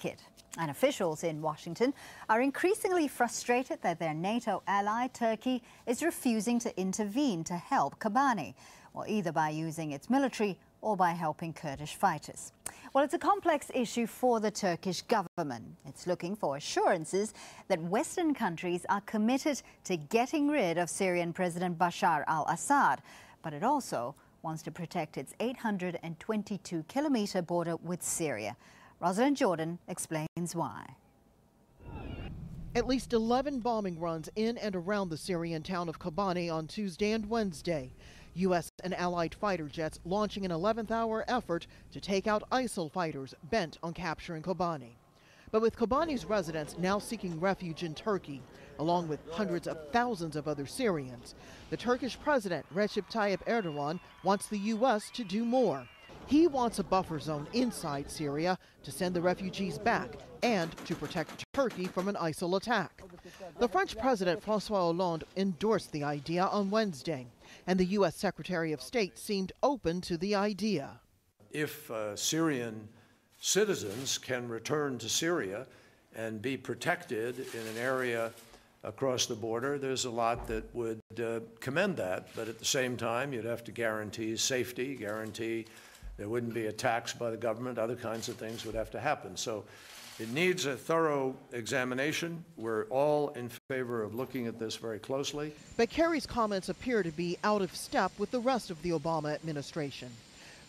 it. And officials in Washington are increasingly frustrated that their NATO ally, Turkey, is refusing to intervene to help Kobane, well, either by using its military or by helping Kurdish fighters. Well, it's a complex issue for the Turkish government. It's looking for assurances that Western countries are committed to getting rid of Syrian President Bashar al-Assad, but it also wants to protect its 822-kilometre border with Syria. Rosalind Jordan explains why. At least 11 bombing runs in and around the Syrian town of Kobane on Tuesday and Wednesday. U.S. and allied fighter jets launching an 11th-hour effort to take out ISIL fighters bent on capturing Kobane. But with Kobane's residents now seeking refuge in Turkey, along with hundreds of thousands of other Syrians, the Turkish president Recep Tayyip Erdogan wants the U.S. to do more. He wants a buffer zone inside Syria to send the refugees back and to protect Turkey from an ISIL attack. The French President François Hollande endorsed the idea on Wednesday, and the U.S. Secretary of State seemed open to the idea. If Syrian citizens can return to Syria and be protected in an area across the border, there's a lot that would commend that. But at the same time, you'd have to guarantee safety, guarantee there wouldn't be attacks by the government, other kinds of things would have to happen. So it needs a thorough examination. We're all in favor of looking at this very closely. But Kerry's comments appear to be out of step with the rest of the Obama administration.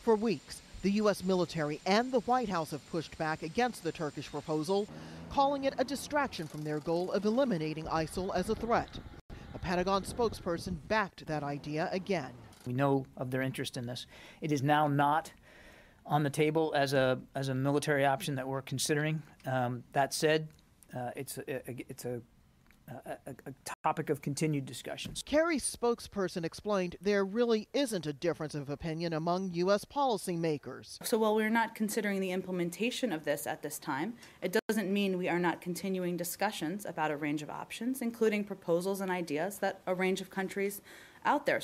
For weeks, the U.S. military and the White House have pushed back against the Turkish proposal, calling it a distraction from their goal of eliminating ISIL as a threat. A Pentagon spokesperson backed that idea again. We know of their interest in this. It is now not on the table as a military option that we're considering. That said, it's a topic of continued discussions. Kerry's spokesperson explained there really isn't a difference of opinion among U.S. policymakers. So while we're not considering the implementation of this at this time, it doesn't mean we are not continuing discussions about a range of options, including proposals and ideas that a range of countries out there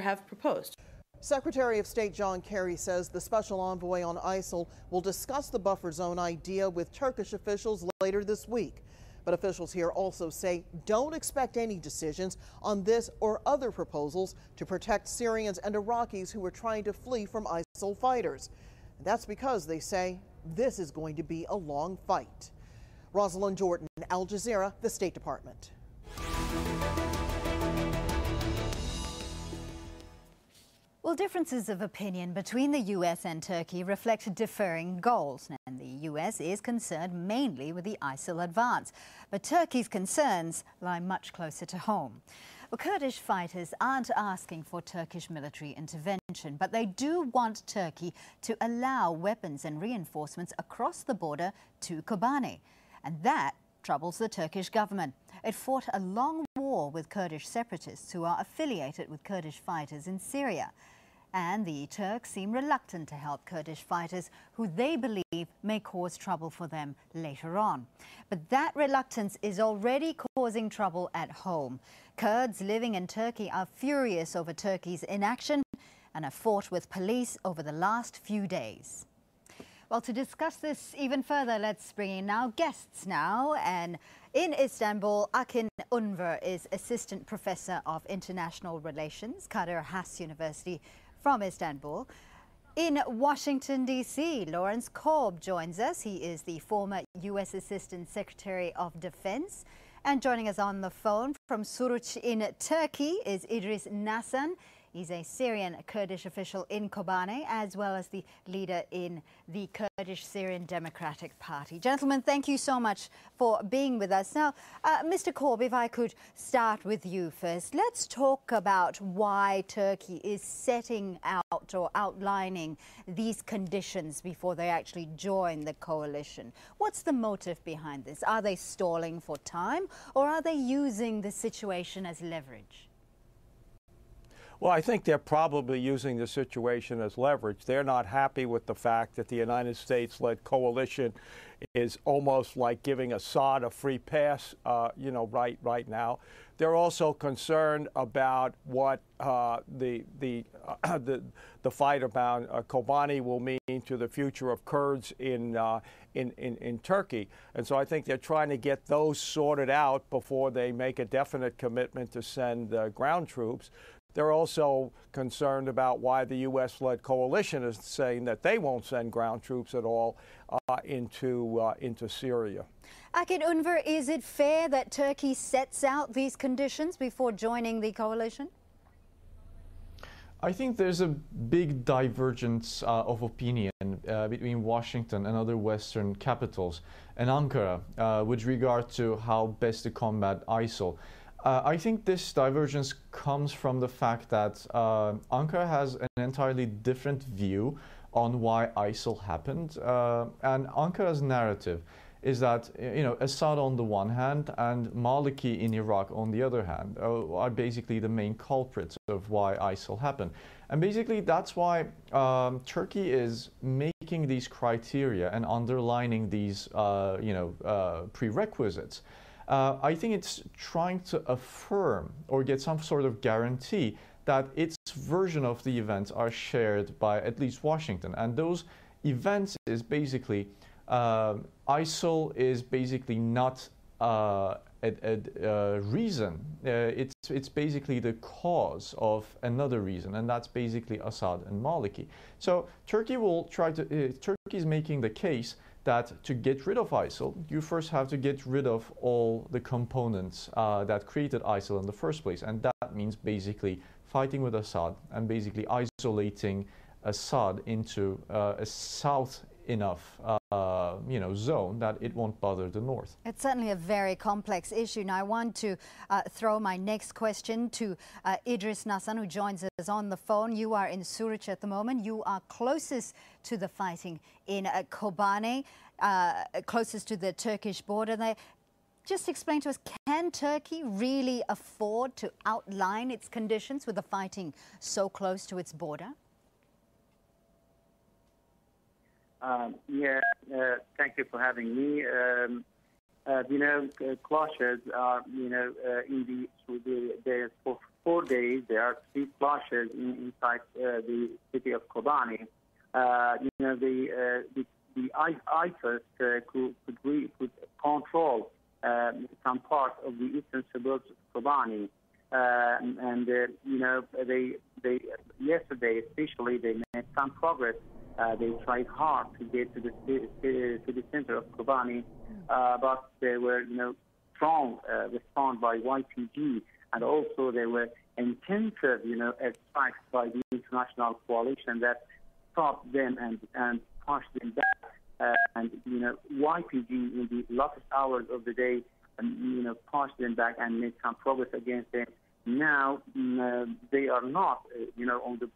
have proposed. Secretary of State John Kerry says the special envoy on ISIL will discuss the buffer zone idea with Turkish officials later this week. But officials here also say don't expect any decisions on this or other proposals to protect Syrians and Iraqis who are trying to flee from ISIL fighters. And that's because they say this is going to be a long fight. Rosalind Jordan, Al Jazeera, the State Department. Well, differences of opinion between the U.S. and Turkey reflect differing goals, and the U.S. is concerned mainly with the ISIL advance. But Turkey's concerns lie much closer to home. Well, Kurdish fighters aren't asking for Turkish military intervention, but they do want Turkey to allow weapons and reinforcements across the border to Kobane. And that troubles the Turkish government. It fought a long war with Kurdish separatists who are affiliated with Kurdish fighters in Syria. And the Turks seem reluctant to help Kurdish fighters who they believe may cause trouble for them later on. But that reluctance is already causing trouble at home. Kurds living in Turkey are furious over Turkey's inaction and have fought with police over the last few days. Well, to discuss this even further, let's bring in our guests now. And in Istanbul, Akin Unver is Assistant Professor of International Relations, Kadir Has University from Istanbul. In Washington, D.C., Lawrence Korb joins us. He is the former U.S. Assistant Secretary of Defense. And joining us on the phone from Suruç in Turkey is Idris Nasan. He's a Syrian Kurdish official in Kobane, as well as the leader in the Kurdish Syrian Democratic Party. Gentlemen, thank you so much for being with us. Now, Mr. Korb, if I could start with you first. Let's talk about why Turkey is setting out or outlining these conditions before they actually join the coalition. What's the motive behind this? Are they stalling for time, or are they using the situation as leverage? Well, I think they're probably using the situation as leverage. They're not happy with the fact that the United States-led coalition is almost like giving Assad a free pass, right now. They're also concerned about what the fight about Kobane will mean to the future of Kurds in in Turkey. And so I think they're trying to get those sorted out before they make a definite commitment to send ground troops. They're also concerned about why the U.S.-led coalition is saying that they won't send ground troops at all into Syria. Akit Unver, is it fair that Turkey sets out these conditions before joining the coalition? I think there's a big divergence of opinion between Washington and other Western capitals and Ankara with regard to how best to combat ISIL. I think this divergence comes from the fact that Ankara has an entirely different view on why ISIL happened, and Ankara's narrative is that, you know, Assad on the one hand and Maliki in Iraq on the other hand are basically the main culprits of why ISIL happened. And basically that's why Turkey is making these criteria and underlining these, prerequisites. I think it's trying to affirm or get some sort of guarantee that its version of the events are shared by at least Washington. And those events is basically ISIL is basically not a reason. It's basically the cause of another reason, and that's basically Assad and Maliki. So Turkey will try to. Turkey is making the case that to get rid of ISIL, you first have to get rid of all the components that created ISIL in the first place, and that means basically fighting with Assad and basically isolating Assad into a south enough zone that it won't bother the north. It's certainly a very complex issue. Now I want to throw my next question to Idris Nassan, who joins us on the phone. You are in Suruç at the moment. You are closest to the fighting in Kobane, closest to the Turkish border there. Just explain to us, can Turkey really afford to outline its conditions with the fighting so close to its border? Thank you for having me. Clashes are, for 4 days, there are 3 clashes inside the city of Kobane. The ISIS could control some part of the eastern suburbs of Kobane. Yesterday, especially, they made some progress. They tried hard to get to the center of Kobane, but there were, strong response by YPG, and also there were intensive, strikes by the international coalition that stopped them and pushed them back. YPG in the last hours of the day, pushed them back and made some progress against them. Now they are not, on the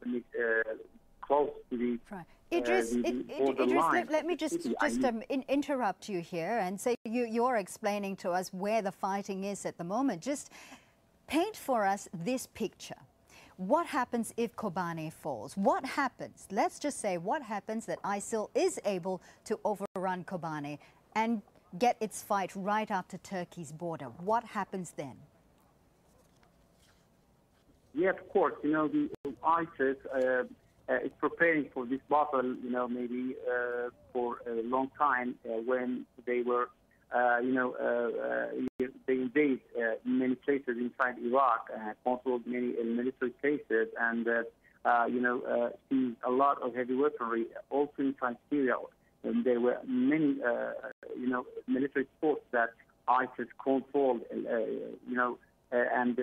close to the. Right. Idris, let me just interrupt you here and say you're explaining to us where the fighting is at the moment. Just paint for us this picture. What happens if Kobane falls? What happens? Let's just say what happens that ISIL is able to overrun Kobane and get its fight right up to Turkey's border. What happens then? Yeah, of course. The ISIS is preparing for this battle, maybe for a long time when they were, they invade many places inside Iraq, controlled many military places, and, seized a lot of heavy weaponry also inside Syria. And there were many, military forces that ISIS controlled, and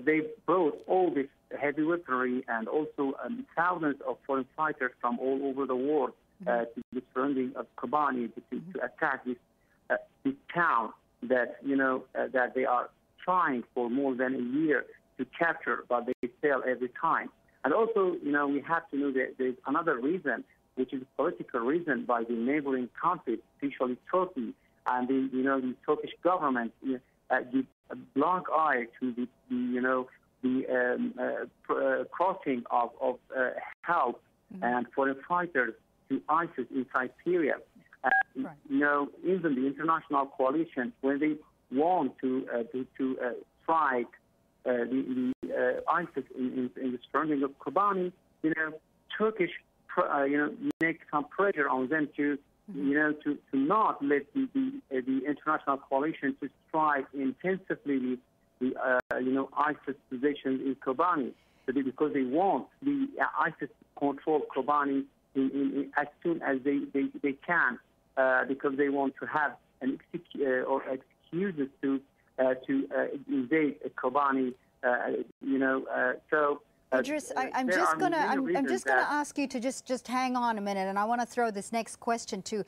they brought all this heavy weaponry and also thousands of foreign fighters from all over the world to the surrounding of Kobane to attack this town that that they are trying for more than a year to capture, but they fail every time. And also, we have to know that there's another reason, which is a political reason by the neighboring countries, especially Turkey, and the Turkish government give a blank eye to the crossing of help and foreign fighters to ISIS inside Syria. Right. Even the international coalition, when they want to strike the ISIS in the surrounding of Kobane, Turkish make some pressure on them to you know, to not let the international coalition to strike intensively the ISIS positions in Kobane, because they want the ISIS to control Kobane as soon as they can, because they want to have an excuses to invade Kobane. Idris, I'm just gonna ask you to just hang on a minute, and I want to throw this next question to